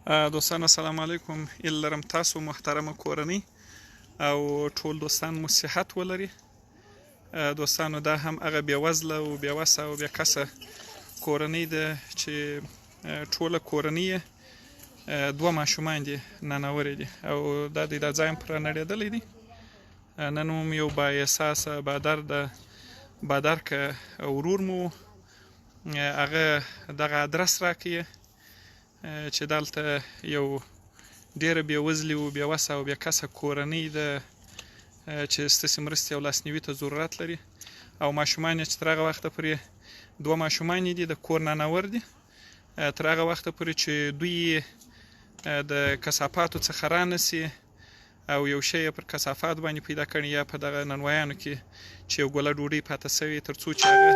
دوستان السلام علیکم. ایله لرم تاسو محترمه کورنۍ او ټول دوستان مو صحت ولري. دوستانو دا هم هغه بېوزله او بېوسه او بېکسه کورنۍ ده چې ټوله کورنۍ دوه ماشومان دي ننوړي دي او دا د ځای پر نړېدلی دي. نن هم یو با احساسه بادرکه ورور مو هغه دغه ادرس راکړي چې دلته یو ډیره بېوزلي او بېوسه او بېکسه کورنۍ ده چې ستاسې مرستې او لاسنیوي ته ضرورت لري او ماشومان یې چې تر هغه وخته پورې دوه ماشومان دي د کور ننور دي تر هغه وخته پورې چې دوی د کثافاتو څخه رانسي او یو شی پر کثافات باندې پیدا کړي یا په دغه ننوایانو کې چې یو ګوله ډوډۍ پاته سوې تر څو چې هغه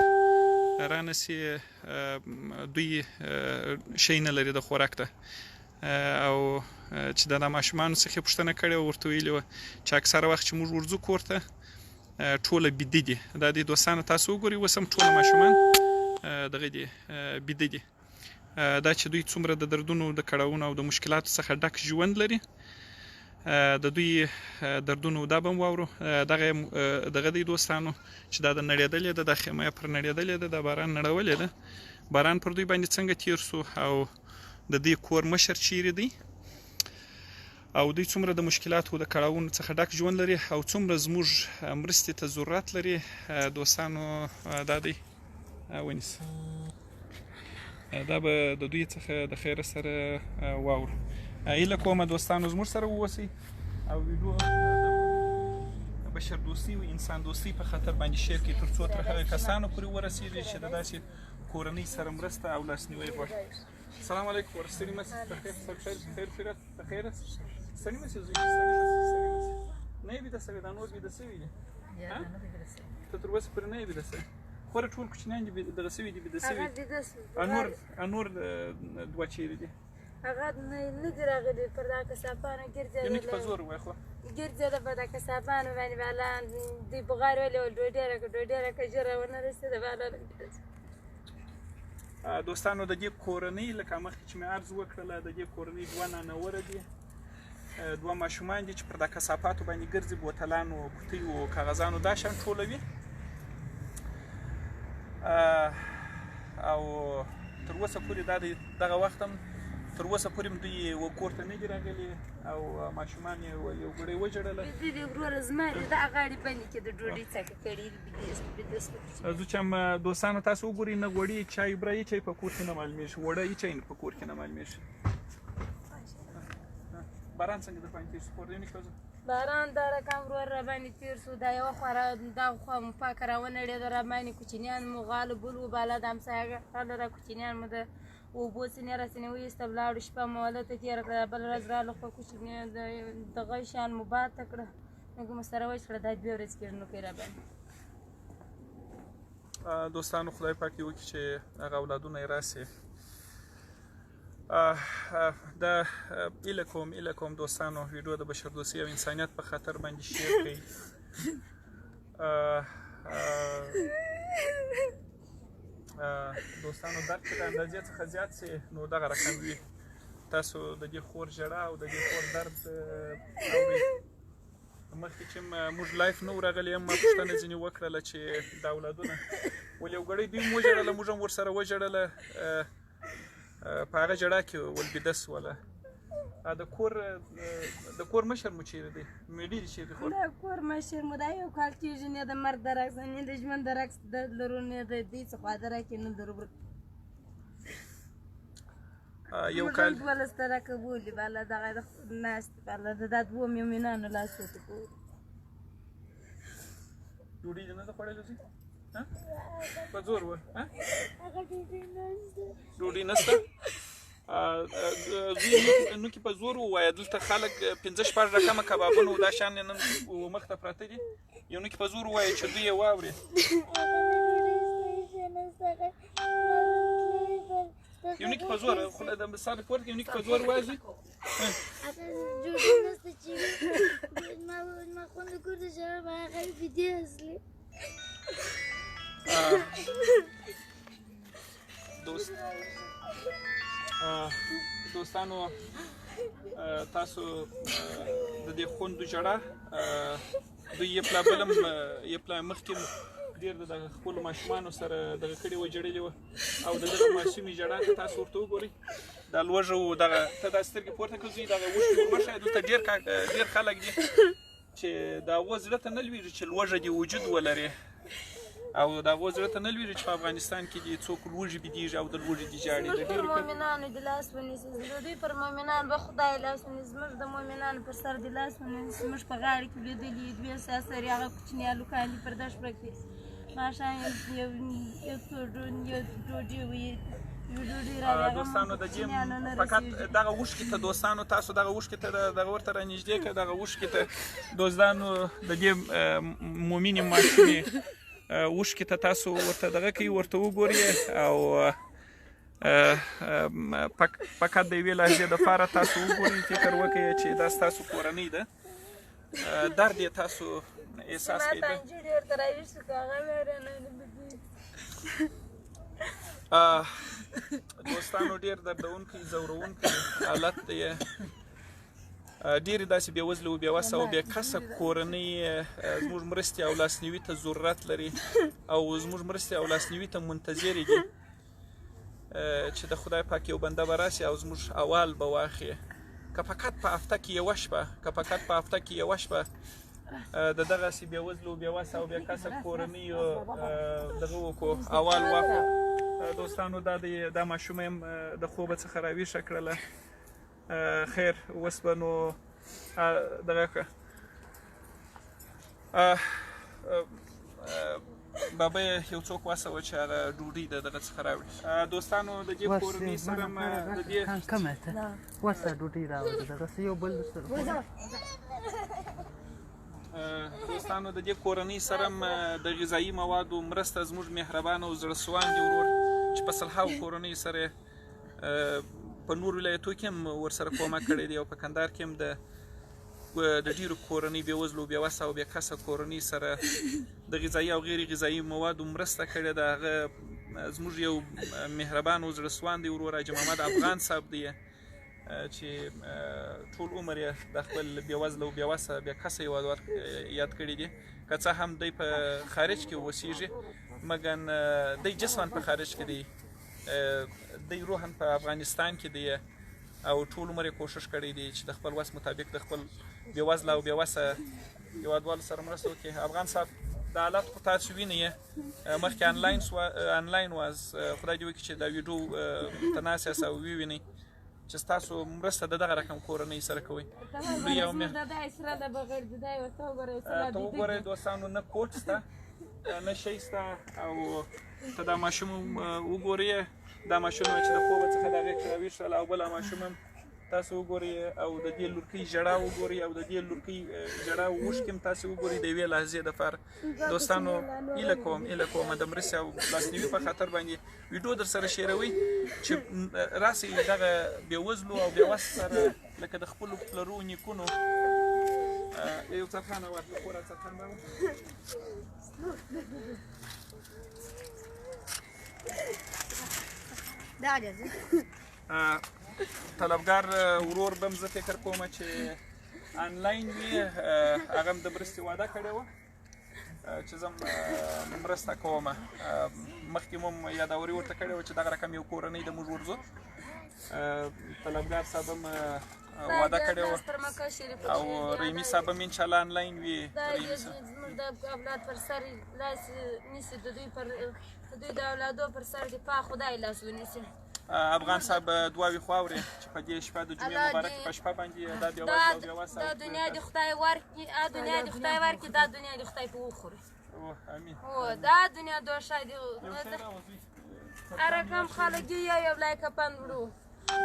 رانسي دوی شی نه لري د خوراک ته او چې د ماشومانو څخه پوښتنه کړې او ورته ویلي وه چې اکثره وخت چې موږ ورځو کور ته ټوله بیده دي. دا د دوستانو تاسو وګورئ اوس هم ټوله ماشومان دغه دي بیده دي. دا چې دوی څومره د دردونو د کړاوونو او د مشکلاتو څخه ډک ژوند لري د دوی دردونو دا به م واورو. دغه دی دوستانو چې دا د نړېدلې ده دا خیمه پر نړېدلې ده د باران نړولې ده. باران پر دوی باندې څنګه تیر سو او د دې کور مشر چیرې دی او دوی څومره د مشکلاتو د کړاوونو څخه ډک ژوند لري او څومره زموږ مرستې ته ضرورت لري. دوستانو دا دی ونیسه دا به د دوی څخه د خیره سره واورو. ایله کومه دوستانو زموږ سره واوسئ او ویډیو د بشر دوستي او انسان دوستي په خاطر باندې شیر کړئ تر څو تر هغه کسانو پورې ورسیږي چې د داسې کورنۍ سره مرسته او لاسنیوی غواړي. السلام علیکم ورستړي مسئ بخیر خیر بخیر ستړي مسئ زوی نه یې بیده سوې دا نور بیده سوي دي ته تر اوسه پورې نه یې بیده سوې خورې ټول کوچنیان دي دغه سوي دي بیده سوي انور دوه چیرې دي هغه نه دي راغلي پر دا کثافانو یونیک په زور ووایه خو ګرځېده په دا کثافانو باندې بالا دوی بغار ویلې وه ډوډۍ راکړه ژره ونه رسېده بالا دوستانو د دې کورنۍ لکه مخکې چې مې عرض وکړله د دې کورنۍ دوه ننوره دي دوه ماشومان دي چې پر دا کثافاتو باندې ګرځي بوتلانو کوټیو کاغذانو دا شیان ټولوي او تر اوسه پورې دا دغه وخت هم تر اوسه پورې هم دوی کور ته نه دي راغلي او ماشومان یې یو ګړی وژړله دې وروره زما دې دا غاړې بندې کې د ډوډۍ څکه کړي زه چې هم دوستانو تاسو وګورئ نه غوړي چای برایي چای په کور کې نه معلومېږي وړه یې چای په کور کې نه معلومېږي. باران څنګه در باندې تېر شو کور دې ونیښ باران دا رقم ورور را باندې تېر شو دا یوه خوا دا خوا مو پاکه راونړېده را باندې کوچنیان مو غالو بل وباله د همسایه غاله را کوچنیان مو د اوبو څینې راسینې وایسته ولاړو شپه مو هلته تېره کړه بله ورځ راغله خو کوچنیان دغه شیان مو باته کړه نو مو سره وچ کړه دا دوې ورځې کېږي نو کوي را باندې. دوستانو خدای پاک دې وکړي چې هغه اولادونه یې راسي. دا ایله کوم دوستانو ویډیو د بشردوستي او انسانیت په خاطر باندې شیر کړئ. دوستانو درد چې د اندازې څخه زیات سي نو دغه رقم وي تاسو د دې خور ژړا او د دې خور درد اورئ. مخکې چې موږ لایف نه و راغلي هم ما پوښتنه ځینې وکړله چې دا اولادونه ولې یو ګړی دوی هم وژړله موږ هم ورسره وژړله په هغه ژړا کې ولبېده سوله. د کور مشر مو چیرې دی میډي دي چیرې خور د کور مشر مو دا یو کال کېږي نه د مرګ د رقص نه د ژوند د رقص درد لرو نه د دې څخه د راکې نه درو یو کال 12 ترکه بولي بالا دغه د ناست بالا د دوه میمنانو لاسو ته کو ډوډۍ نه ده خوړلې زی په زور و ډوډۍ نشته نو کې په زور ووایه دلته خلک 15-16 رقمه کبابونه دا شیان نن مخ ته پراته دي یو نو کې په زور ووایه چې دوی یې واوري یو نو کې په زور خو د مثال پورته یو نو کې په زور وایي ما خوند کورد جواب هغه ویډیو اصلي دوست دوستانو تاسو د دې خوندو ژړا دوی یې پلا بلم یې پلا مخکې ډېر د دغه خپلو ماشومانو سره دغه کړې وه جړلې وه او د دغه ماشومې ژړا که تاسو ورته وګورئ دا لوږه و دغه ته دا سترګې پورته کړه زوی دغه اوښکې ور مه ښایه دلته ډېر خلک دي چې د هغو زړه ته نه لوېږي چې لوږه دې وجود ولري او د هغو زړه ته نه لوېږي چې په افغانستان کې دې څوک لوږې بېدېږي او د لوږې دې ژاړي زموږ پر مؤمنانو دې لاس ونیسي د دوی پر مؤمنانو به خدای لاس ونیسي زموږ د مؤمنانو پر سر دې لاس ونیسي زموږ په غاړه کې لیدلي دوې ساسرې هغه کوچني هلکان دي پر دښت پرېږدي ماښام یو څو ډوډۍ وي دوستانو د دې فقط دغه اوښکې ته دوستانو تاسو دغه اوښکې ته دغه ورته رانږدې کړه دغه اوښکې ته دوستانو د دې مؤمنې ماشومې اوښکې ته تاسو ورته دغه کوي ورته وګورئ او فقط د یوې لحظې دپاره تاسو وګورئ فکر وکړئ چې دا ستاسو کورنۍ ده درد یې تاسو احساس کوئ دوستانو ډېر دردونکی ځورونکی حالت دی ډېرې داسې بېوزله و بېوسه او بېکسه کورنۍ زموږ مرستې او لاسنیوي ته ضرورت لري او زموږ مرستې او لاسنیوي ته منتظرې دي چې د خدای پاک یو بنده به راسي او زموږ اول به واخلي که فقط په هفته کې یوه شپه د دغسې بېوزلو و بېوسه او بېکسه کورنیو دغه وکړو اول واخلو دوستانو دا ماشومه یم د خوبه څخه راویښه کړله خیر اوس به نو دغه کړه بابا یې یو څوک وسوه چې هغه ډوډۍ د دغه څخه راوړي دوستانو د دې کورنۍ سره د دې کمه ته وسه ډوډۍ راوړي دغسې یو بل دوستانو د دې کورنۍ سره د غذایي موادو مرسته زموږ مهربانه او زړه سواندې ورور چې په سلهاوو کورنۍ سره په نور ولایتو کې هم ورسره کومک کړی دی او په کندهار کې هم د ډېرو کورنۍ بېوزلو بېوسه او بېکسه کورنۍ سره د غذایي او غیر غذایي موادو مرسته کړې ده هغه زموږ یو مهربان او زړه سواندې ورور حاجي محمد افغان صاحب دی چې ټول عمر یې د خپل بېوزله او بېوسه بېکسه هېوادوال یاد کړي دي که څه هم دی په خارج کې اوسېږي مګر دی جسماً په خارج کې دی دی روحاً په افغانستان کې دی او ټول عمر یې کوښښ کړی دی چې د خپل وس مطابق د خپل بېوزله او بېوسه هېوادوالو سره مرسته وکړي افغان صاحب د حالت خو تاسو وینئ مخکې آنلاین واز خدای دې وکړي چې دا ویډیو ته ناست یاست او ووینئ چې ستاسو مرسته د دغه رقم کورنۍ سره کوئ ته وګورئ دوستانو نه کوټ شته نه شی شته او ته دا ماشوم وګورئ دا ماشوم چې د خوبه څخه د هغې راویښ شول او بله ماشوم هم تاسو وګورئ او د دې لورکۍ ژړا وګورئ او د دې لورکۍ ژړا اوښکې هم تاسو وګورئ د یوې لحظې دپاره دوستانو هیله کوم د مرستې او لاسنیوي په خاطر باندې ویډیو در سره شیروئ چې راسئ دغه بېوزلو او بېوسو سره لکه د خپلو پلرو نیکونو یو څرخان ورته خورا څرخان به طلبګار ورور به هم زه فکر کوم چې آنلاین وي هغه هم د مرستې وعده کړې وه چې زه مرسته کوم مخکې مو یادوري ورته کړې وه چې دغه رقم یو کورنۍ د موږ ورځو طلبګار صاحب هم وعده کړې وه او رحیمي صاحب هم انشاءالله آنلاین وي زموږ د اولاد پر سر لاس نیسي د دوی د اولادو پر سر د پا خدای لاس ونیسي افغان صاحب دعاوې خو اورې چې په دې شپه د جمعې مبارکې په شپه باندې دا بېوزله او بېوسه دا دنیا د خدای ورکړي دا دنیا د خدای په وخوري امین دا دنیا دوشه دي رقم خلک دي یو لایکه پند وړو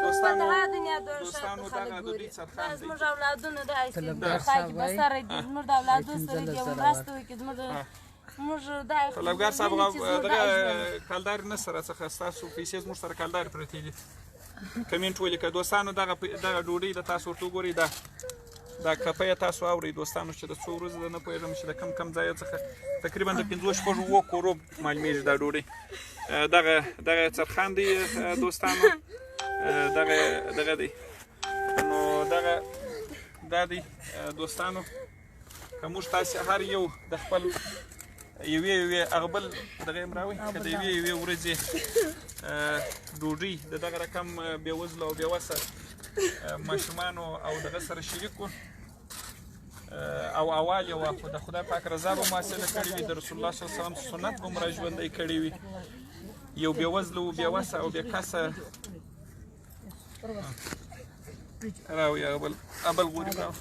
دوستانو دنیا دوشه دغه د دوی څرخان دی زموږ اولادونه داسې خاکې په سره دي زموږ د اولادو سره دي مرسته وکړي طلبګار صاحب دغه کلدارې نه سره څخه ستاسو پیسې زموږ سره کلدارې پرتې دي کمنټ ولیکئ دوستانو دغه ډوډۍ د تاسو ورته وګورئ دا کپه یې تاسو اورئ دوستانو چې د څو ورځو ده نه پوهېږم چې د کم ځایه څخه تقریبا د 5-6 کورو معلومېږي دا ډوډۍ دغه څرخان دی دوستانو دغه دی نو دا دی دوستانو که موږ تاسې هر یو د خپل یوې هغه بل دغه یې راوړئ که د یوې ورځې ډوډۍ د دغه رقم بېوزلو او بېوسه ماشومانو او دغه سره شریک کړو او اول یې وه خو د خدای پاک رضا به مو حاصله کړې وي د رسول الله صلی الله علیه وسلم سنت به مو را ژوندی کړی وي یو بېوزله و بېوسه او بېکسه راوړي هغه بل غوري راوړي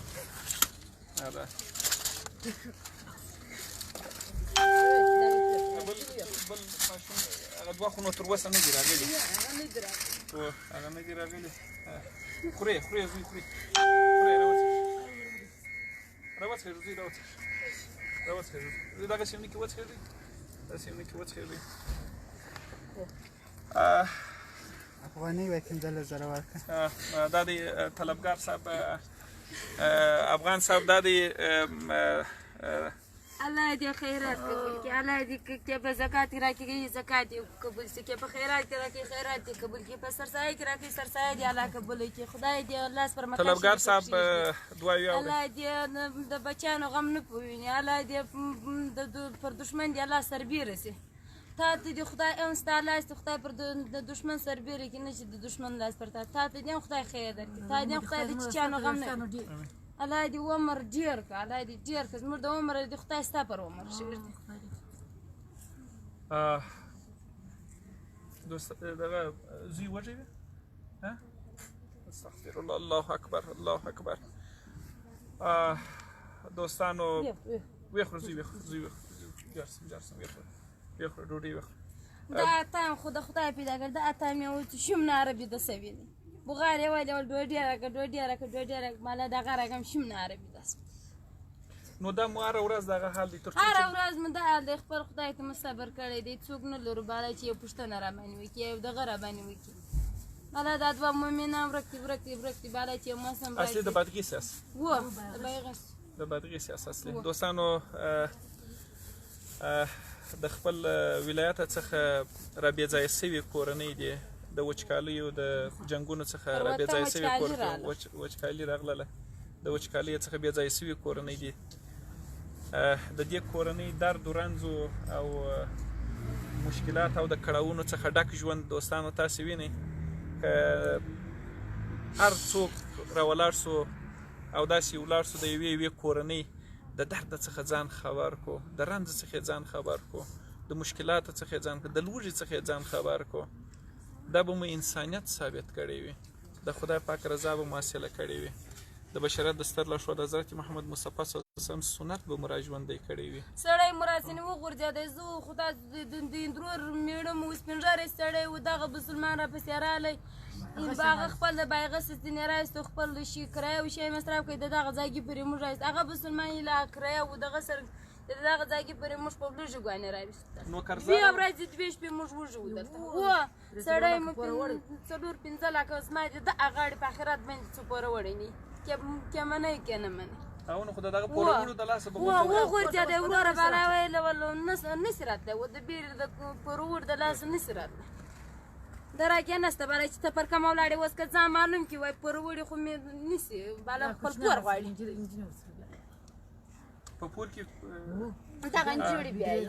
بل ماشوم هغه دوه خو نو تر اوسه نه دي راغلي هغه نه دي راغلي خورې زوی خورې راوڅښئ زوی راوڅښئ زوی دغه شیمني کې وڅښئ زوی دا شیمني کې وڅښئ زوی افغانۍ وایي 15000 ورکړه دا دی طلبګار صاحب افغان صاحب دا دی الله دې خیرات قبول کړي الله دې که په زکات کې راکړي زکات دې قبول کړي که په خیرات کې راکړي خیرات دې قبول کړي په سرسایه کې راکړي سرسایه دې الله قبول کړي خدای دې لاس پر مکه طلبګار صاحب دعاوې الله دې د بچیانو غم نه پوویني الله دې پر دشمن دې الله سربیر رسي تا ته دې خدای اون ستا لاس ته خدای پر د دشمن سربیر کړي نه چې د دشمن لاس پر تا ته دې خدای خیر درکړي تا دې خدای دې چانو غم نه الله دې عمر ډېر کړه الله دې ډېر کړه زموږ د عمر دې خدای ستا پر عمر شوي دوست دغه زوی وږی دی استغفر الله الله اکبر الله اکبر دوستانو ویخورو زوی ویخورو جارسم ویخورو ډوډۍ ویخورو دا اتام خو د خدای پیدا کړ دا اتام یې وایي چې شوم عربي د سوي دی بغار یې وایي ډوډۍ راکړه مالا دغه رقم شوم عربي داس نو دا مو هره ورځ دغه حال دی تر څو هره ورځ مو دا حال دی خپل خدای ته مو صبر کړی دی څوک نه لرو بالا چې یو پوښتنه راباندې وکړي یو دغه راباندې وکړي مالا دا دوه مؤمنان ورکتي بالا چې موسم راشي اصلي د بادغي سیاست د بادغي سیاست اصلي دوستانو د خپل ولایت څخه را بېځایه سوي کورنۍ دي د وچکالیو د جنګونو څخه را بېځایه سوي وچکالي راغله د وچکالۍ څخه بېځایه سوي کورنۍ دي د دې کورنۍ درد و رنځ او مشکلات او د کړاوونو څخه ډک ژوند دوستانو تاسې وینئ که هر څوک راولاړ سو او داسې ولاړ سو د یوې کورنۍ د درد څخه ځان خبر کو د رنځ څخه ځان خبر کو د مشکلاتو څخه ځان د لوږې څخه ځان خبر کو دا به مو انسانیت ثابت کړی وي د خدای پاک رضا به مو حاصله کړې وي د بشریت د ستر لارښود حضرت محمد مصطفی صلی الله علیه وسلم سنت به مو را ژوندی کړی وي سړی مو راسینې وغورځېدی زه خو دا د اندرور مېړه مو سپین ږیری سړی و دغه مسلمان راپسې راغلی هغه خپل د بایغه سستینې راایستو خپل شي کرایه و شی مصرف کوي د دغه ځای کې پرې موږ راایست هغه مسلمان یې لا کرایه و دغه سره د دغه ځای کې پرې موږ په لږې ګوانې راویستل دوې ورځې دوې شپې موږ وژوو درته سړی مو 4-5 لکه زما د دغه غاړې په آخرت باندې څه پوره وړی نه که منئ که نه منئ او نو خو د دغه پوره وړو د لاسه به وغورځېدی وروره بالا ویله نسي راتلی و د بیرې د پوره وړ د لاسه نسي راتلی د راکې نسته بالا چې ته پر کومه ولاړې اوس که ځان معلوم کړي وایي پوره وړي خو مې نیسي بالا خپل پور غواړي په پور کې دغه نجوړې بیایي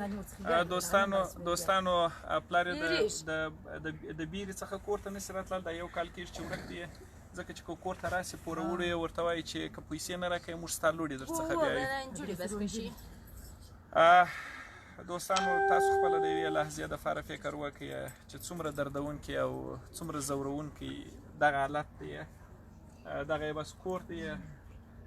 دوستانو پلار یې د بیرې څخه کور ته نسي راتلل دا یو کال کېږي چې ورک دی ځکه چې که کور ته راسي پوره وړو یې ورته وایي چې که پیسې نه راکوې موږ ستا لوړې در څخه بیایو دوستانو تاسو خپله د یوې لحظې دپاره فکر وکړئ چې څومره دردونکي او څومره ځورونکي دغه حالت دی دغه یې بس کور دی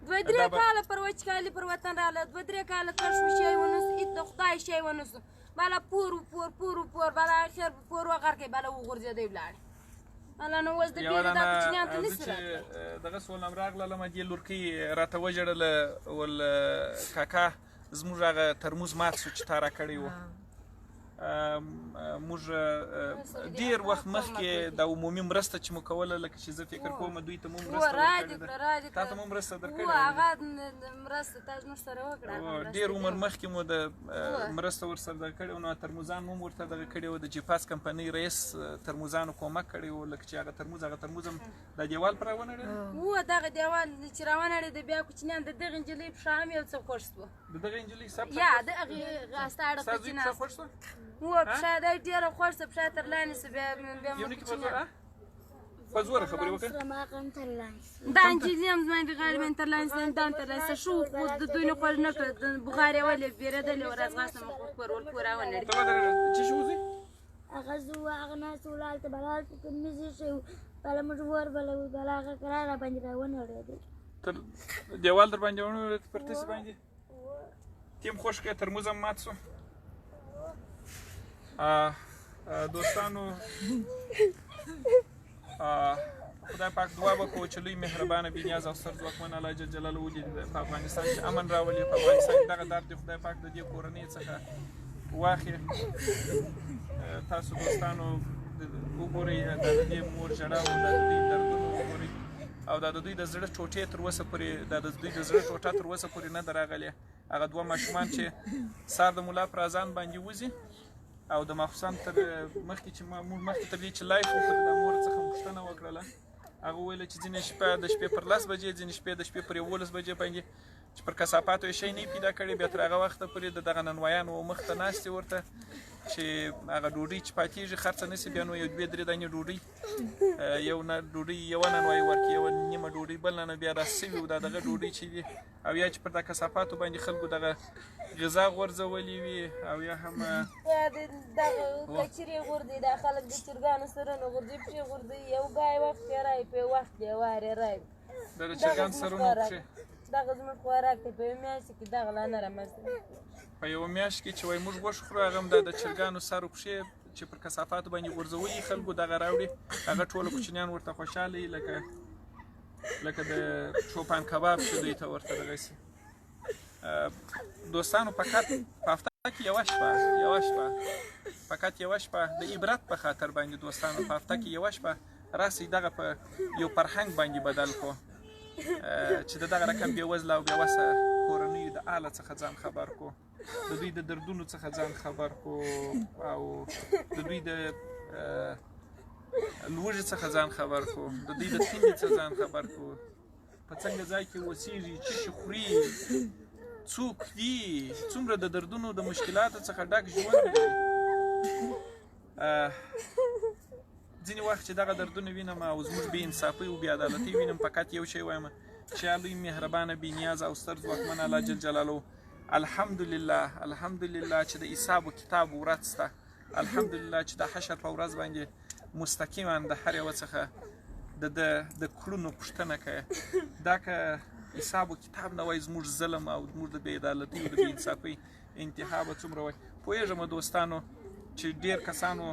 2-3 کاله پر وچکالي پر وطن راغله 2-3 کاله کشف شی ونسو هېڅ د خدای شی ونسو بالا پور بالا اخر پور وغرقې بالا وغورځېدی ولاړې بالا نو اوس د بیرې دا کوچنیان ته نسي راتلی دغه سوالم راغلله دې لورکۍ راته وژړله ول کاکا زموږ هغه ترموز مات شو چې تا راکړی و موږ ډېر وخت مخکې د عمومي مرسته چې مو کوله لکه چې زه فکر کوم دوی ته مو مرسته ورکړې ده تا ته مو مرسته درکړې هغه مرسته تا زموږ سره وکړه ډېر عمر مخکې مو د مرسته ورسره درکړې نو ترموزان مو ورته دغه کړی و د جیپاس کمپنۍ رئیس ترموزانو کومک کړی و لکه چې هغه ترموز هم د دیوال پر راونړېده دغه دیوال چې راونړېده بیا کوچنیان د دغې نجلۍ پښه هم یو څه خوږ شوه د دغې نجلۍ سر یا د هغې ستا اړه پسې ناسته پښه دی ډېره خوږ شوه پښه تر لاندې شوه بیا مو کوچنیان په زوره خبرې وکړه دا نجلۍ هم زما د غاړې باندې تر لاندې دا هم تر لاندې شو خو د دوی نه خوږ نه کړه بخار یې ولې بیرېدلې وه راځغاسته مو ورول پورې راونړېد څه شو وځي أخذوا وأغنى سولال تبلال كنمزي شو بلا مجبور بلا بلا قرار بنجرا ونورد تر دیوال در باندې ونورد پرتس باندې تیم خوش کې ترموز هم مات سو دوستانو خدای پاک دعا وکړو چې لوی مهربانه بې نیاز او ستر ځواکمن الله جل جلاله ودې په افغانستان کې امن راولي په افغانستان کې دغه درد خدای پاک د دې کورنۍ څخه واخلي تاسو دوستانو وګورئ د دې مور ژړا او د دوی دردونه وګورئ او د دوی د زړه ټوټې تر اوسه پورې د دوی د زړه ټوټه تر اوسه پورې نه ده راغلې هغه دوه ماشومان چې سهار د ملا پر اذان باندې وځي او د ماخوستان تر مخکې چې موږ مخکې تر دې چې لایف وکړو د مور څخه پوښتنه وکړله هغه وویل چې ځینې شپه د شپې پر 10 بجې ځینې شپې د شپې پر 11 بجې باندې چې پر کثافاتو یې شی نه پیدا کړی بیا تر هغه وخته پورې د دغه ننوایانو مخ ته ناستې ورته چې هغه ډوډۍ چې پاتېږي خرڅه نه شي بیا نو یو 2-3 دانې ډوډۍ یو نه ډوډۍ یوه ننوایي ورکړي یوه نیمه ډوډۍ بل نه بیا راسوي دا دغه ډوډۍ چې دي او یا چې پر د کثافاتو باندې خلکو دغه غذا غورځولې وي او یا هم دغه کچرې غورځي دا خلک د چرګانو سرونه غورځي پښې غورځي یو ګای وخت یې رایي په وخت یې وارې رایي د چرګان سرونه پښې دغه زموږ خوراک دی په یوه میاشت کې دغه لا نه رامنځته په یوه میاشت کې چې وایي موږ غوښه خورو هغه هم د چرګانو سر و پښې چې پر کثافاتو باندې غورځولي خلکو دغه راوړي هغه ټوله کوچنیان ورته خوشحاله وي لکه د چوپان کباب چې دوی ته ورته دغه شي دوستانو فقط په هفته کې یوه شپه د عبرت په خاطر باندې دوستانو په هفته کې یوه شپه راسئ دغه په یو فرهنګ باندې بدل کړو چې د دغه رقم بېوزله او بېوسه کورنیو د حاله څخه ځان خبر کړو د دوی د دردونو څخه ځان خبر کړو او د دوی د لوږې څخه ځان خبر کړو د دوی د تندې څخه ځان خبر کړو په څنګه ځای کې اوسېږي څه شي خوري څوک دي څومره د دردونو د مشکلاتو څخه ډک ژوند دی ځینې وخت چې دغه دردونه وینم او زموږ بې انصافۍ او بې عدالتۍ وینم فقط یو شی وایم چې لوی مهربانه بې نیاز او ستر ځواکمن الله جل جلاله الحمدلله چې د حساب و کتاب ورځ شته الحمدلله چې د حشر په ورځ باندې مستقیما د هر یوه څخه د کړنو پوښتنه کوي دا که حساب و کتاب نه وای زموږ ظلم او زموږ د بې عدالتۍ او د بې انصافۍ انتها به څومره وای پوهېږم دوستانو چې ډېر کسانو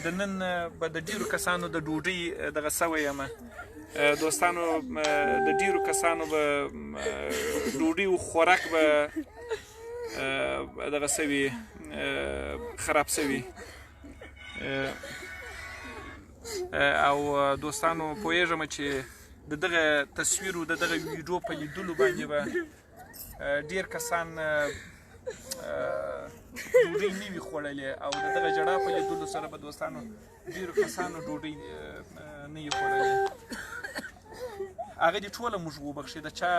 د نن به د ډېرو کسانو د ډوډۍ دغه سوی یم دوستانو د ډېرو کسانو به ډوډۍ او خوراک به دغه سوي خراب سوي او دوستانو پوهېږم چې د دغه تصویر او د دغه ویډیو په لیدلو باندې به ډېر کسان ډوډۍ نه وي خوړلې او د دغه ژړا په لیدلو سره به دوستانو ډېرو کسانو ډوډۍ نه وي خوړلې هغه دې ټوله موږ وبخښي د چا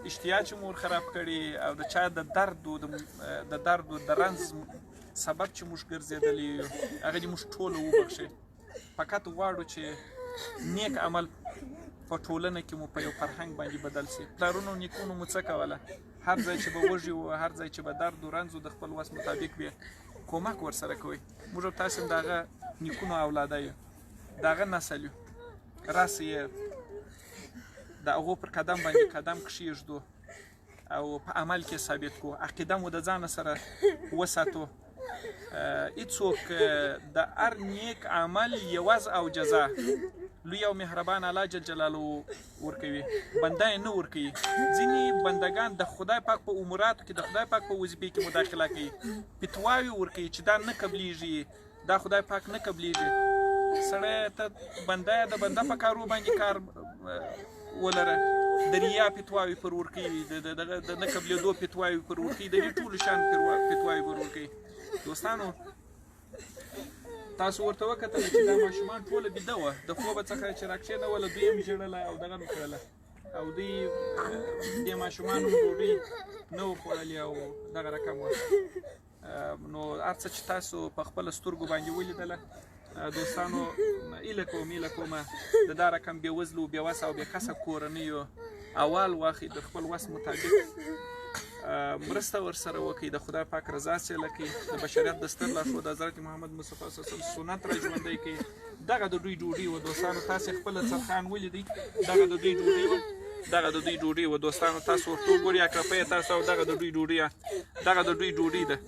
اشتها چې مور خراب کړي او د چا د درد او د رنځ سبب چې موږ ګرځېدلي هغه دې موږ ټوله وبخښي فقط غواړو چې نیک عمل په ټولنه کې مو په یو فرهنګ باندې بدل شي پلارونو نیکونو مو څه کوله هر ځای چې به وږي وو هر ځای چې به درد و رنځ و د خپل وس مطابق به کومک ورسره کوئ موږ او تاسو هم د هغه نیکونو اولاده یو د هغه نسل یو راسئ د هغو پر قدم باندې قدم کښېږدو او په عمل کې ثابت کړو عقیده مو د ځانه سره وساتو هیڅوک د هر نیک عمل یوز او جزا لوی او مهربان الله جل جلاله ورکوي، بنده یې نه ورکوي. ځینې بندگان د خدای پاک په اموراتو کې د خدای پاک په وظیفې کې مداخله کوي، فتواوې ورکوي چې دا نه قبلیږي، دا خدای پاک نه قبلیږي. سړی ته بنده یې د بنده په کارو باندې کار ولره، د ریا فتواوې پر ورکوي، د نه قبلېدو فتواوې پر ورکوي، د دې ټولو شان فتواوې پر ورکوي. دوستانو تاسو ورته وکتل چې دا ماشومان ټوله بیده وه، د خوبه څخه چې راکښېنوله دوی هم ژړله او دغه مې کړله، او دوی دې ماشومانو ډوډۍ نه وه خوړلې او دغه رقم وه. نو هر څه چې تاسو په خپله سترګو باندې ولیدله دوستانو، ایله کومه د دا رقم بېوزلو بېوسه او بېکسه کورنیو اول واخلئ، د خپل وس مطابق مرسته ورسره وکړئ، د خدای پاک رضا حاصله کړئ، د بشریت د ستر لارښود حضرت محمد مصطفی صلی الله علیه وسلم سنت را ژوندی کړئ. دغه د دوی ډوډۍ وه دوستانو، تاسې خپله څرخان ولیدئ، دغه د دوی ډوډۍ وه، دغه د دوی ډوډۍ وه دوستانو. تاسو ورته وګورئ اکرپۍ تاسو او دغه د دوی ډوډۍ دغه د دوی ډوډۍ ده.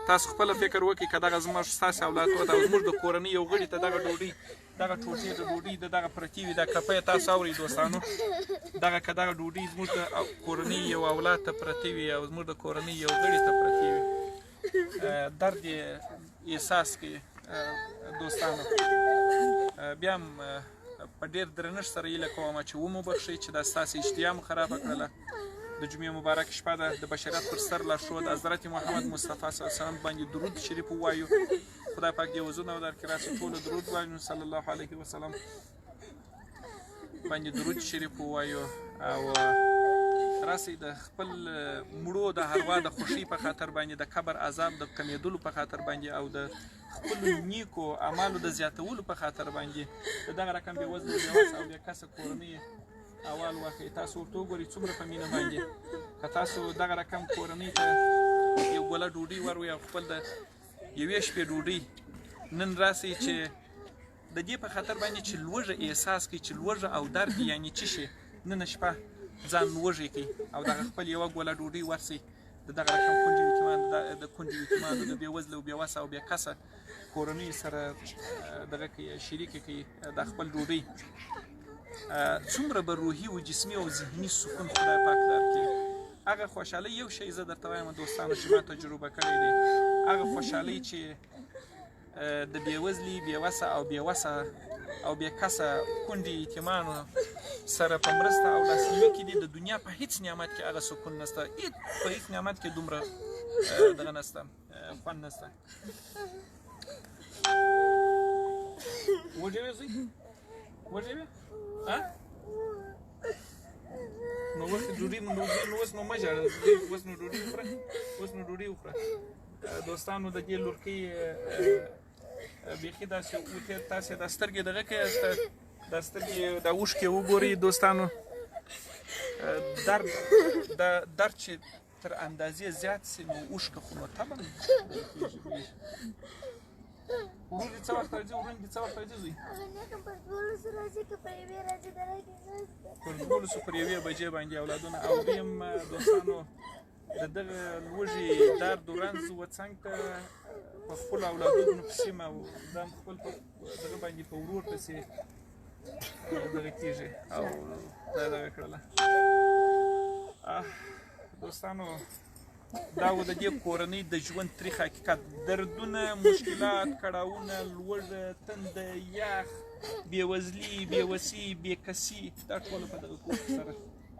تاسو خپله فکر وکړئ که دغه زموږ ستاسې اولاد وه او زموږ د کورنۍ یو غړي ته دغه ډوډۍ دغه ټوټې د ډوډۍ د دغه پرتې وي، دا کپۍ تاسو اورئ دوستانو، دغه که دغه ډوډۍ زموږ د کورنۍ یو اولاد ته پرتې وي او زموږ د کورنۍ یو غړي ته پرتې وي، درد یې احساس کوي دوستانو. بیا هم په ډېر درنښت سره هیله کوم چې ومو بخښئ چې دا ستاسې اشتیا مو خرابه کړله. د جمعې مبارک شپه ده، د بشریت پر ستر لارښود حضرت محمد مصطفی صلی الله علیه وسلم باندې درود شریف ووایو. خدای پاک دې وزونه او درکې راسي ټولو درود ووایو، صلی الله علیه وسلم باندې درود شریف ووایو، او راسئ د خپل مړو د اروا د خوښۍ په خاطر باندې، د قبر عذاب د کمیدلو په خاطر باندې، او د خپلو نیکو اعمالو د زیاتولو په خاطر باندې د دغه رقم بېوزلو بېوسه او بېکسه کورنۍ اول واخلئ. تاسو ورته وګورئ څومره په مینه باندې که تاسو دغه رقم کورنۍ ته یو ګوله ډوډۍ وروئ او خپل د یوې شپې ډوډۍ نن راسئ چې د دې په خاطر باندې چې لوږه احساس کړئ، چې لوږه او درد یعنې څه شی، نن شپه ځان لوږی کړئ او دغه خپل یوه ګوله ډوډۍ ورسئ د دغه رقم کونډې یتیمانو د بېوزله او بېوسه او بېکسه کورنۍ سره دغه کړئ، شریکه کړئ د خپل ډوډۍ. څومره به روحي و جسمي او ذهني سکون خدای پاک درکړي. هغه خوشحالۍ یو شی زه درته وایم دوستانو چې ما تجربه کړی دی، هغه خوشحالۍ چې د بېوزلي بېوسه او بېوسه او بېکسه کونډې یتیمانو سره په مرسته او لاسنیوي کې دي، د دنیا په هیڅ نعمت کې هغه سکون نشته، په هیڅ نعمت کې دومره دغه نشته، خوند نشته. وږی وې زوی؟ وږی وې؟ نو اوس ډوډۍ نو اوس نو مه ژاړه، اوس نو ډوډۍ وخوره، اوس نو ډوډۍ وخوره. دوستانو د دې لورکۍ بیخي داسې وتې تاسې دا سترګې دغه کوي، دا سترګې دا اوښکې وګورئ دوستانو، درد چې تر اندازې زیات سي نو اوښکه خو نو طبعا ورور دې څه وخت راځي؟ ورور دې څه وخت راځي زوی؟ پر 12 پر 1 بجې باندې اولادونه او دوی هم دوستانو د دغه لوږې درد و رنځ و څنګ ته په خپلو اولادونو پسې یم او دا هم خپل په دغه باندې په ورور پسې دغه کېږي او دا دغه کړله. دوستانو دا و د دې کورنۍ د ژوند تریخ حقیقت، دردونه، مشکلات، کړاوونه، لوږه، تنده، یخ، بېوزلي، بېوسي، بېکسي، دا ټوله په دغه کور سره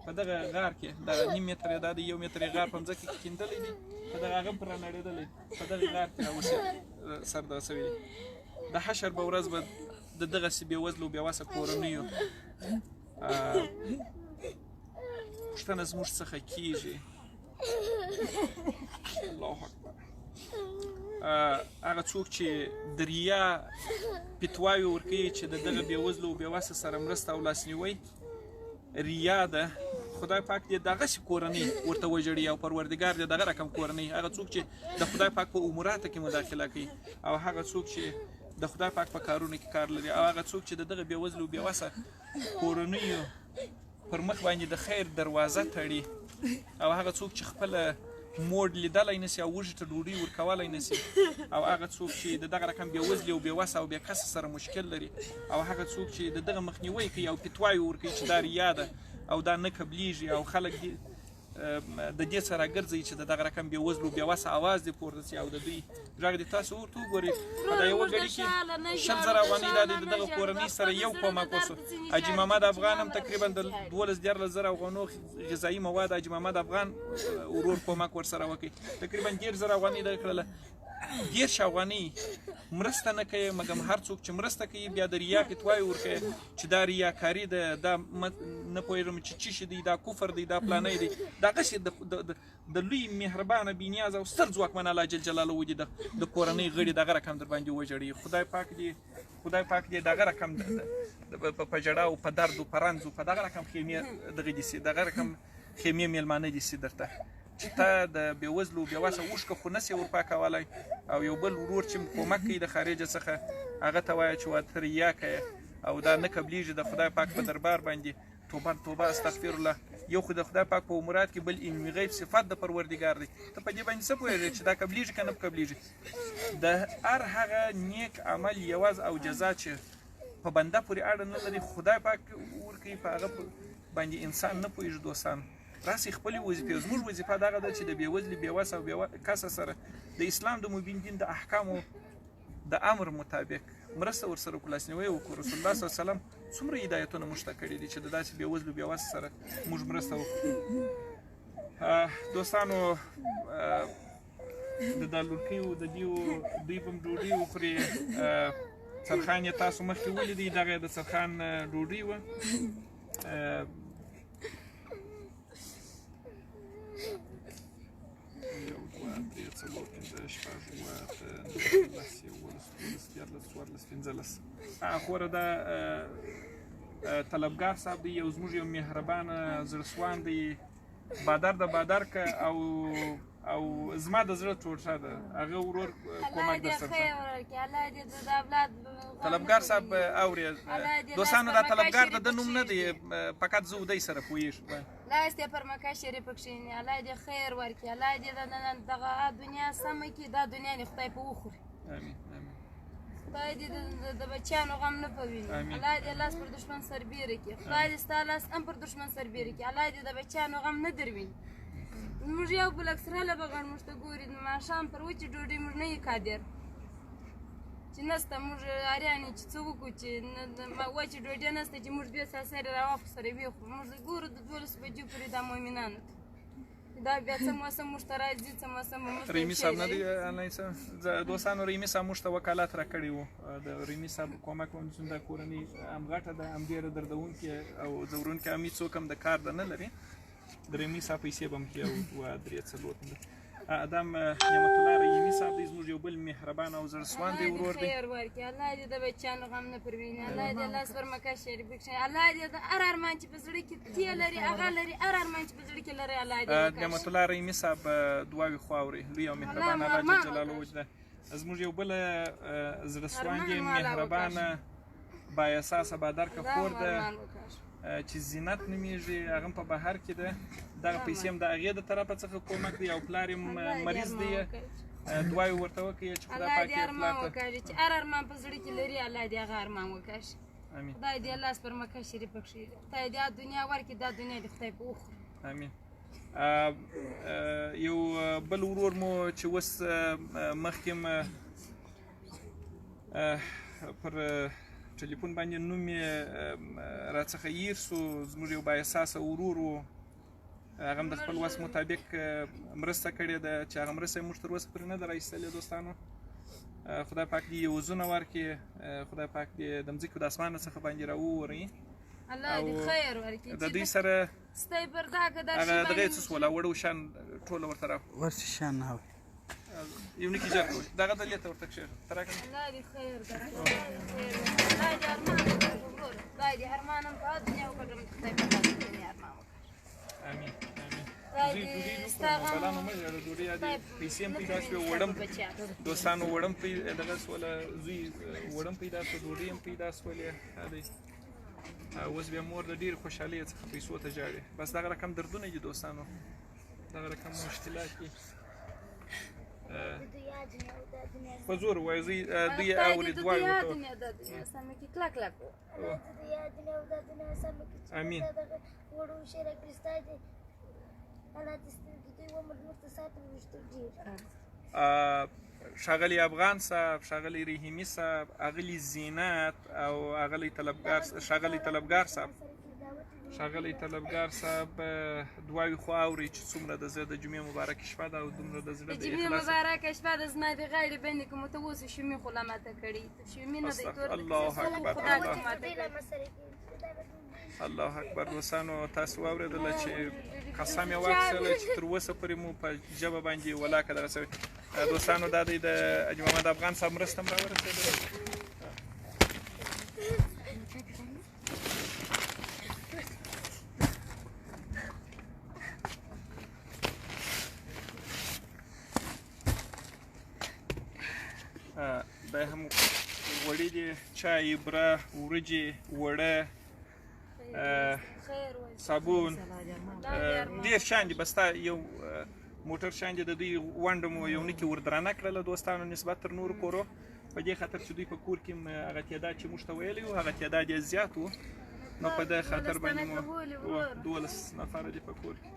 په دغه غار کې د 1.5 متر دا د 1 متر غار په مځکه کې کیندلی دی، په دغه هغه هم رانړېدلی، په دغه غار کې راوسې سر دغه سوي دی. د حشر په ورځ به د دغسې بېوزلو بېوسه کورنیو پوښتنه زموږ څخه کېږي. الله اکبر. هغه څوک چې د ریا فتواوې ورکوي چې د دغه بېوزلو او بېوسه سره مرسته او لاسنیوی ریا ده، خدای پاک دې دغسې کورنۍ ورته وژړي او پروردګار دې دغه رقم کورنۍ، هغه څوک چې د خدای پاک په اموراتو کې مداخله کوي او هغه څوک چې د خدای پاک په کارونو کې کار لري او هغه څوک چې د دغه بېوزلو او بېوسه کورنیو پر مخ باندې د خیر دروازه تړي او هغه څوک چې خپله موډ لیدلی نشي او وږي ته ډوډۍ ورکولی نشي او هغه څوک چې د دغه رقم بېوزلي او بېوسه او بېکسه سره مشکل لري او هغه څوک چې د دغه مخنیوی کوي او فتواوې ورکوي چې دا ریا ده او دا نه قبلیږي او خلک د دې سره ګرځي چې د دغه رقم بېوزلو بېوسه اواز دې پورته شي او د دوی غږ دې تاسو ورته وګورئ په دا یوه ګړي کې 100,000 افغانۍ دا د دغه کورنۍ سره یو کومک وشو. حاجي محمد افغان هم تقریبا د 12-13,000 افغانو غذایي مواد حاجي محمد افغان ورور کومک ورسره وکړي تقریبا 10,000 افغانۍ دغه کړله 10 افغانۍ مرسته نه کوي مګم هر څوک چې مرسته کوي بیا د ریا فتواوې ورکوي چې دا ریاکاري ده دا نه پوهېږم چې څه شي دی دا کفر دی دا فلانی دی دغسې د لوی مهربانه بېنیاز او ستر ځواکمن الله جل جلاله دې د کورنۍ غړي دغه رقم در باندې وژړي خدای پاک دې دغه رقم په ژړا او په درد او په رنځ او په دغه رقم خیمې دغه دي سي دغه رقم خیمې میلمانه دي سي درته چې ته د بېوزلو بېوسه اوښکه خو نسې ورپاکولی او یو بل ورور چې کومک کوي د خارجه څخه هغه ته وایه چې وا ته ریا کوې او دا نه قبلیږي د خدای پاک په دربار باندې توبه استغفر الله یو خو د خدای پاک په امورات کې بل علم غیب صفت د پروردګار دی ته په دې باندې څه پوهېږې چې دا قبلیږي که نه قبلیږي د هر هغه نیک عمل یوز او جزا چې په بنده پورې اړه نه لري خدای پاک ورکوي په هغه باندې انسان نه پوهېږي دوستان راسې خپلې وظیفې زموږ وظیفه دغه ده چې د بېوزلي بېوسه او بېکسه سره د اسلام د مبین دین د احکامو د امر مطابق مرسته ورسره وکړو لاسنیوی وکړو رسول الله صلی الله علیه وسلم څومره هدایتونه موږ ته کړي دي چې د داسې بېوزلو بېوسه سره موږ مرسته وکړو دوستانو د دا لورکیو د دوی به هم ډوډۍ وخوري سرخان یې تاسو مخکې ولیدئ دغه د سرخان ډوډۍ وه خوره دا طلبګار صاحب دی یو زموږ یو مهربانه زړهسوان دی بادر د بادر که او زما د زړه ټوټه ده هغه ورور کومک درسره طلبګار صاحب اورې دوستانو دا طلبګار د ده نوم نه دی فقط زه ودی سره پوهېږم الله دې پر مکه شریفه کښېني الله دې خیر ورکړي الله دې دغه دنیا سمه کړي دا دنیا دې خدای په وخوري خدای دې د بچیانو غم نه پویني الله دې لاس پر دشمن سربیره کړي خدای دې ستا لاس هم پر دشمن سربیره کړي الله دې د بچیانو غم نه درویني موږ یو بل اکثره له بغړ موږ ته ګوري د ماښام پر وچې ډوډۍ موږ نه یو قادر چې نسته موږ اریان یو چې څه وکړو چې وچې ډوډۍ نسته چې موږ 2 ساعت سره راواخلو سره ویښو موږ ګورو د 12 بجو پورې دا مؤمنانو دا بیا څه موسم موږ ته راځي څه موسم موږ ته رحیمي صاحب نه دی دوستانو رحیمي صاحب موږ ته وکالت راکړی و د رحیمي صاحب کومک ونیسو دا کورنۍ هم غټه ده هم ډېره دردونکې او ځورونکې هم هېڅوک هم د کار ده نه لري د رحیمي صاحب پیسې به هم کې 2-3 ادم نعمت الله رحیمي صاحب دی زموږ یو بل مهربان او زړهسوان دی ورور دی خیر ورکړي الله دې د بچیانو غم نه پرویني الله دې لاس پر مکه شریفه کښېني الله دې د هر ارمان چې په زړه کې تیه لري هغه لري هر ارمان چې په زړه کې لري الله دې نعمت الله رحیمي صاحب دعاوې خو اوري لوی او مهربان الله جل جلاله وجده زموږ یو بل زړهسوان دی مهربانه با احساسه با درکه خور ده چې زینت نومیږي هغه هم په بهر کې ده دغه پیسې هم د هغې د طرفه څخه کومک دی او پلار یې مریض دی دعاوې ورته وکړي چې خدای پاک یې ارمان وکړي چې هر ارمان په زړه کې لري الله دې هغه ارمان وکړي خدای دې لاس پر مکه شریفه کښېږدي خدای دې دنیا ورکړي دا دنیا دې خدای په وخوري امین یو بل ورور مو چې اوس مخکې پر ټلیفون باندې نوم یې راڅخه هیر سو زموږ یو بااحساسه ورور و هغه هم د خپل وس مطابق مرسته کړې ده چې هغه مرسته یې موږ تر اوسه پورې نه ده راایستلې دوستانو خدای پاک دې یې وزونه ورکړي خدای پاک دې د مځکې د اسمانه څخه باندې راووري الله دې خیر ورکړي د دوی سره ستی پر دا که دا هغه دغه یې څه سوله وړو شان ټوله ورته ورسې شان نه وي یو نکي جر کوي دغه دلې ته ورته کښېږده ته راکړه الله دې خیر درکړي الله دې ارمان وکړي ورور خدای دې ارمان هم په دنیا وکړم خدای په دنیا ارمان وکړي امین بلانو مه ژاړه ډوډۍ دې پیسې هم پیدا شوې وړم دوستانو وړم دغه سوله زوی وړم پیدا شو ډوډۍ هم پیدا سولې اوس بیا مور د ډېرې خوشحالۍ څخه پیسو ته ژاړي بس دغه رقم دردونه دي دوستانو دغه رقم مشکلات دي د دنیا دنیا او د دنیا په زور وایي دوی خدای اوري دې د دواړه دنیا ورته دنیا د دنیا سمه کې کلک کلک الله د دنیا دنیا او د دنیا سمه کې امین. دغه وړو شرک کرستا دي الله دې سترګې دوی عمر ورته ساتل وشته ډېر ښاغلی افغان صاحب، ښاغلی رحیمي صاحب، اغلي زینت او اغلی ښاغلی طلبګار صاحب، ښاغلی طلبګار صاحب دواوې خو اوري چې څومره د زه د جمعې مبارکې شپه ده او دومره د زړه د د جمعې اخلاص مبارکه شپه د زما د غاړې بندې کوم ته اوس شومي خو لا ماته کړي شومي نه دی تور الله اکبر خدای الله دې ماته کړي الله اکبر. دوستانو تاسو واورېدله چې قسم یې واخیستله چې تر اوسه پورې مو په ژبه باندې ولاکه دغه شوې. دوستانو دا دی د حاجي محمد افغان صاحب مرسته هم راورسېدله. دا هم غوړي دي، چای، بره، وریجې، وړه، صابون، ډېر شیان دي. بس تا یو موټر شیان دي، د دوی ونډه مو یو نکي وردرانه کړله دوستانو نسبت تر نورو کورو، په دې خاطر چې دوی په کور کې هغه تعداد چې موږ ته ویلی وو هغه تعداد یې زیات و، نو په دې خاطر باندې مو 12 نفره دي په کور کې.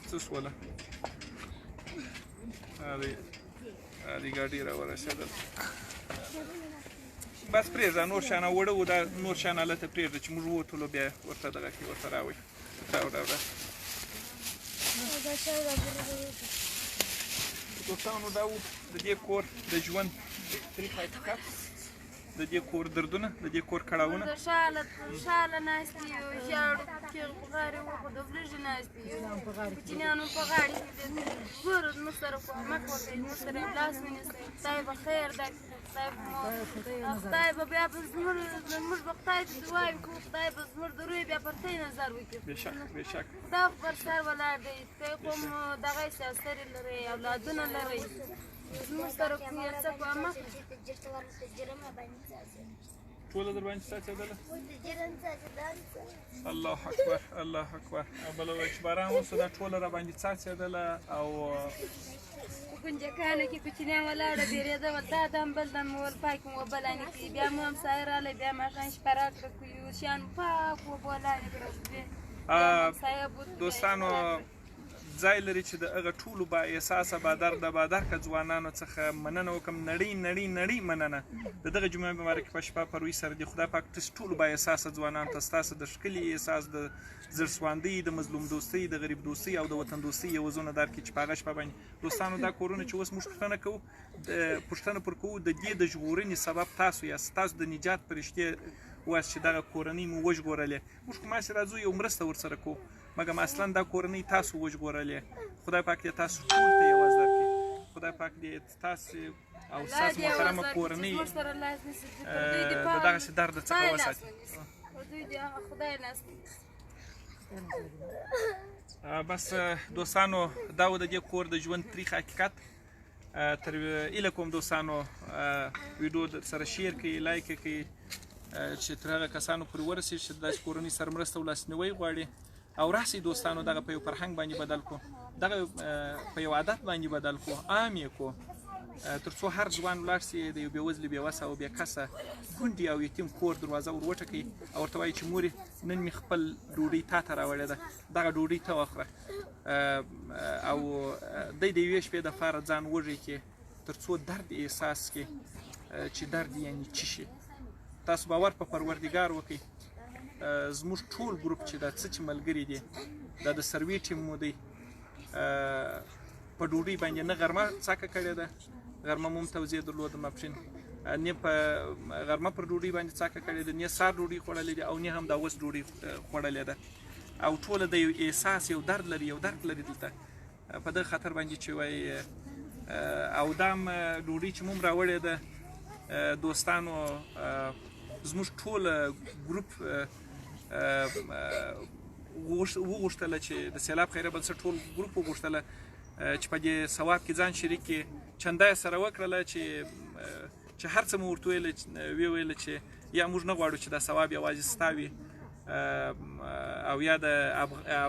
څه شوله دې ګاډي راورسېدل. بس پرېږده نور شیان وړه و، دا نور شیان هلته پرېږده چې موږ ووتلو بیا ورته دغه کښې ورته راوړئ. راوړه دوستانو دا و د دې کور د ژوند تریخ حقیقت، د دې کور دردونه، د دې کور کړاوونه. شاله ناستې یو ژاړو پکې په غاړې وخو د وریژې ناستې یو کوچنیانو په غاړې کې زور زموږ سره کومک وکړئ، زموږ سره یې لاس ونیسئ. خدای به خیر درکړي، خدای به بیا زموږ به خدای ته دعاوې کوو، خدای به زموږ د روی بیا پر تی نظر وکړي. بېشک بېشک خدای خو پر سر ولاړ دی. ته خو مو دغه سیاسترې لرئ، اولادونه لرئ، زموږ سره کوم یو څه په مخ ټوله در باندې څاڅېدله. الله اکبر الله اکبر. بله وایي چې باران وسو دا ټوله را باندې څاڅېدله او په کنجکانو کې کوچنیان ولاړه بېرېده ول دا دم بل دم ول پاک مو وبلانې کړي. بیا مو همسایه راغلی، بیا ماښام شپه راکړه کوي شیان پاک وبلانې کړه. دوستانو ځای لري چې د هغه ټولو با احساسه با درده با درکه ځوانانو څخه مننه وکړم. نړۍ نړۍ نړۍ مننه د دغه جمعې مبارکې په شپه په روی سره دي. خدای پاک تاسو ټولو با احساسه ځوانانو ته ستاسو د ښکلي احساس، د زړسواندۍ، د مظلوم دوستۍ، د غریب دوستۍ او د وطن دوستۍ یوازونه درکړي چې په هغه شپه باندې دوستانو دا کورونه چې اوس موږ پوښتنه کوو پوښتنه پر کوو د دې د ژغورنې سبب تاسو یاست. تاسو د نجات فرښتې واست چې دغه کورنۍ مو وژغورلې. موږ خو ماسې راځو یو مرسته ورسره کوو، مګم اصلا دا کورنۍ تاسو وژغورلې. خدای پاک دې تاسو ټول ته یې وزر کړي. خدای پاک دې تاسو او ستاسو محترمه کورنۍ د دغسې درد څخه وساتي. بس دوستانو دا و د دې کور د ژوند تریخ حقیقت. تر ایله کوم دوستانو ویډیو سره شیر کړئ، لایک یې کړئ چې تر هغه کسانو پورې ورسېږي چې داسې کورنۍ سره مرسته او لاسنیوی غواړي. او راسئ دوستانو دغه په یو فرهنګ باندې بدل کړو، دغه په یو عادت باندې بدل کړو، عام یې کړو، تر څو هر ځوان ولاړ سي د یو بېوزلي بېوسه او بېکسه کونډې او یتیم کور دروازه ور وټکوي او ورته وایي چې مورې نن مې خپل ډوډۍ تا ته راوړې ده، دغه ډوډۍ ته وخوره. او دی د یوې شپې دپاره ځان وږی کړي تر څو درد احساس کړي چې درد یعنې څه شي. تاسو باور په پروردګار وکړئ. زموږ ټول ګروپ چې دا څه چې ملګري دي دا د سروې ټیم مو دی په ډوډۍ باندې نه غرمه څاکه کړې ده، غرمه مو هم توضیح درلوده ماپښین، نه په غرمه پر ډوډۍ باندې څاکه کړې ده، نه سار ډوډۍ خوړلې ده او نه هم دا اوس ډوډۍ خوړلې ده. او ټوله د یو احساس یو درد لري، یو درد لري دلته په دغه خاطر باندې چې وایي او دا هم ډوډۍ چې مو هم راوړې ده دوستانو زموږ ټول ګروپ وغوښتله چې د سیلاب خیریه بنسټ ټول ګروپ وغوښتله چې په دې ثواب کې ځان شریک کړي. چنده یې سره وکړله چې هر څه مو ورته ویله چې یا موږ نه غواړو چې دا ثواب یوازې ستا وي او یا د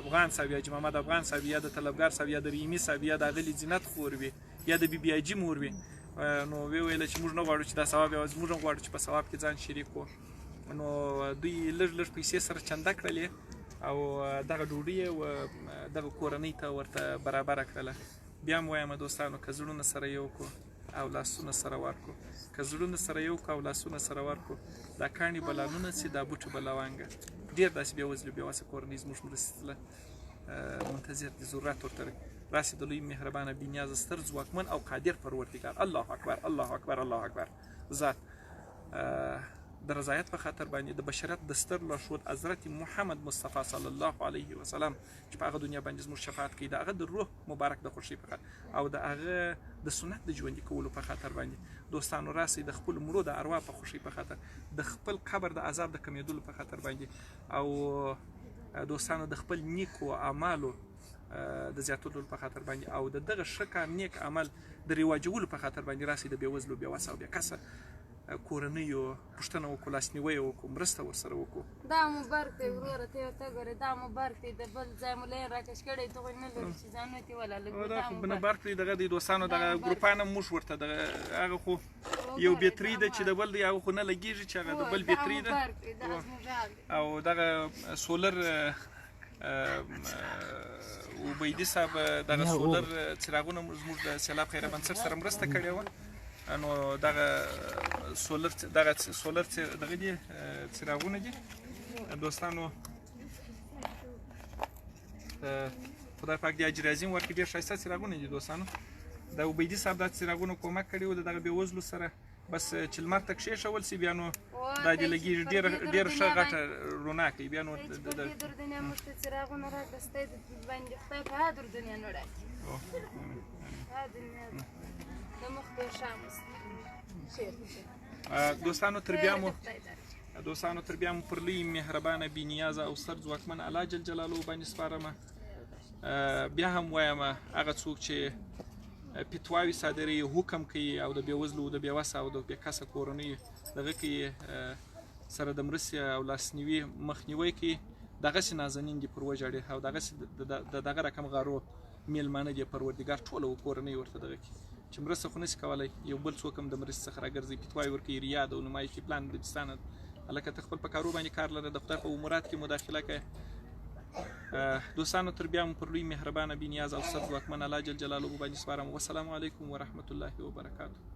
افغان صاحب یا حاجي محمد افغان صاحب یا د طلبګار صاحب یا د ریمي صاحب یا د اغلې زینت خور وي یا د بیبي حاجي مور وي نو وی ویل چې موږ نه غواړو چې دا ثواب یوازې موږ هم غواړو چې په ثواب کې ځان شریک کړو نو دوی لږ لږ پیسې سره چنده کړلې او دغه ډوډۍ دغه کورنۍ ته ورته برابره کړله بیا هم وایم دوستانو که زړونه سره یو کړو او لاسونه سره ورکړو که زړونه سره یو کړو او لاسونه سره ورکړو دا کاڼي به لالونه سي دا بوټي به لونګه ډېر داسې بېوزلي بېوسه کورنۍ زموږ مرستې ته منتظر دي ضرورت ورته راسي د لوی مهربانه بېنیازه ستر ځواکمن او قادر پروردګار الله اکبر الله اکبر الله اکبر ذات د رضایت په خاطر باندې د بشریت د ستر لارښود حضرت محمد مصطفی صلی الله علیه وسلم چې په هغه دنیا باندې زموږ شفاعت کوي د هغه د روح مبارک د خوښۍ په خاطر او د هغه د سنت د ژوندي کولو په خاطر باندې دوستانو راسئ د خپل مړو د اروا په خوښۍ په خاطر د خپل قبر د عذاب د کمیدلو په خاطر باندې او دوستانو د خپل نیکو اعمالو د زیاتولو په خاطر باندې او د دغه ښه کار نیک عمل د رواجولو په خاطر باندې راسئ د بېوزلو بېوسه او بېکسه کورنیو پوښتنه وکړو لاسنیوی وکړو مرسته ورسره وکړو دا مبارک دی وروره ته ورته ګورې دا مبارک دی د بل ځای مو لین راکش کړی دغه نه لري چې ځانونه تې ولاړ دا خو به نه برق دی دغه دی دوستانو دغه ګروپان هم موږ ورته دغه هغه خو یو بیتري ده چې د بل دی هغه خو نه لګېږي چې هغه د بل بیتري ده او دغه سولر عبیدي صاحب دغه سولر څراغونه زموږ د سیلاب خیره بنسټ سره مرسته کړې وه نو دغه سولر دغه دی څراغونه دي دوستانو خدای پاک دې اجر عظیم ورکړي ډېر ښایسته څراغونه دي دوستانو د عبیدي صاحب دا څراغونه کومک کړي وو د دغه بېوزلو سره بس چې لمر ته کښېښول سي بیا نو دا دې لګېږي ډېر ښه غټه رڼا کوي بیا نو در دنیا موږ ته څراغونه راکستی باندې خدای په هر دنیا نه راکړي هر دنیا د مخ په شام دوستانو تر بیا مو پر لوی مهربانه بېنیازه او ستر ځواکمن الله جل جلاله باندې سپارمه بیا هم وایم هغه څوک چې فتواوې صادروي حکم کوي او د بېوزلو د بېوسه او د بېکسه کورنیو دغه کوي سره د مرستې او لاسنیوي مخنیوی کوي دغسې نازنین دي پر وژاړي او دغسې د دغه رقم غارو میلمانه دي پروردګار ټوله کورنۍ ورته دغه کوي چې مرسته خو نشي کولی یو بل څوک هم د مرستې څخه راګرځي فتواوې ورکوي ریاد او نمایشي پلان بلوچستان هلکه ته خپل په کارو باندې کار لره د خدای په امورات کې مداخله کوې دوستانو تر بیا مو پر لوی مهربانه بېنیاز او ستر ځواکمن الله جل جلاله باندې سپارم والسلام علیکم ورحمة الله وبرکاته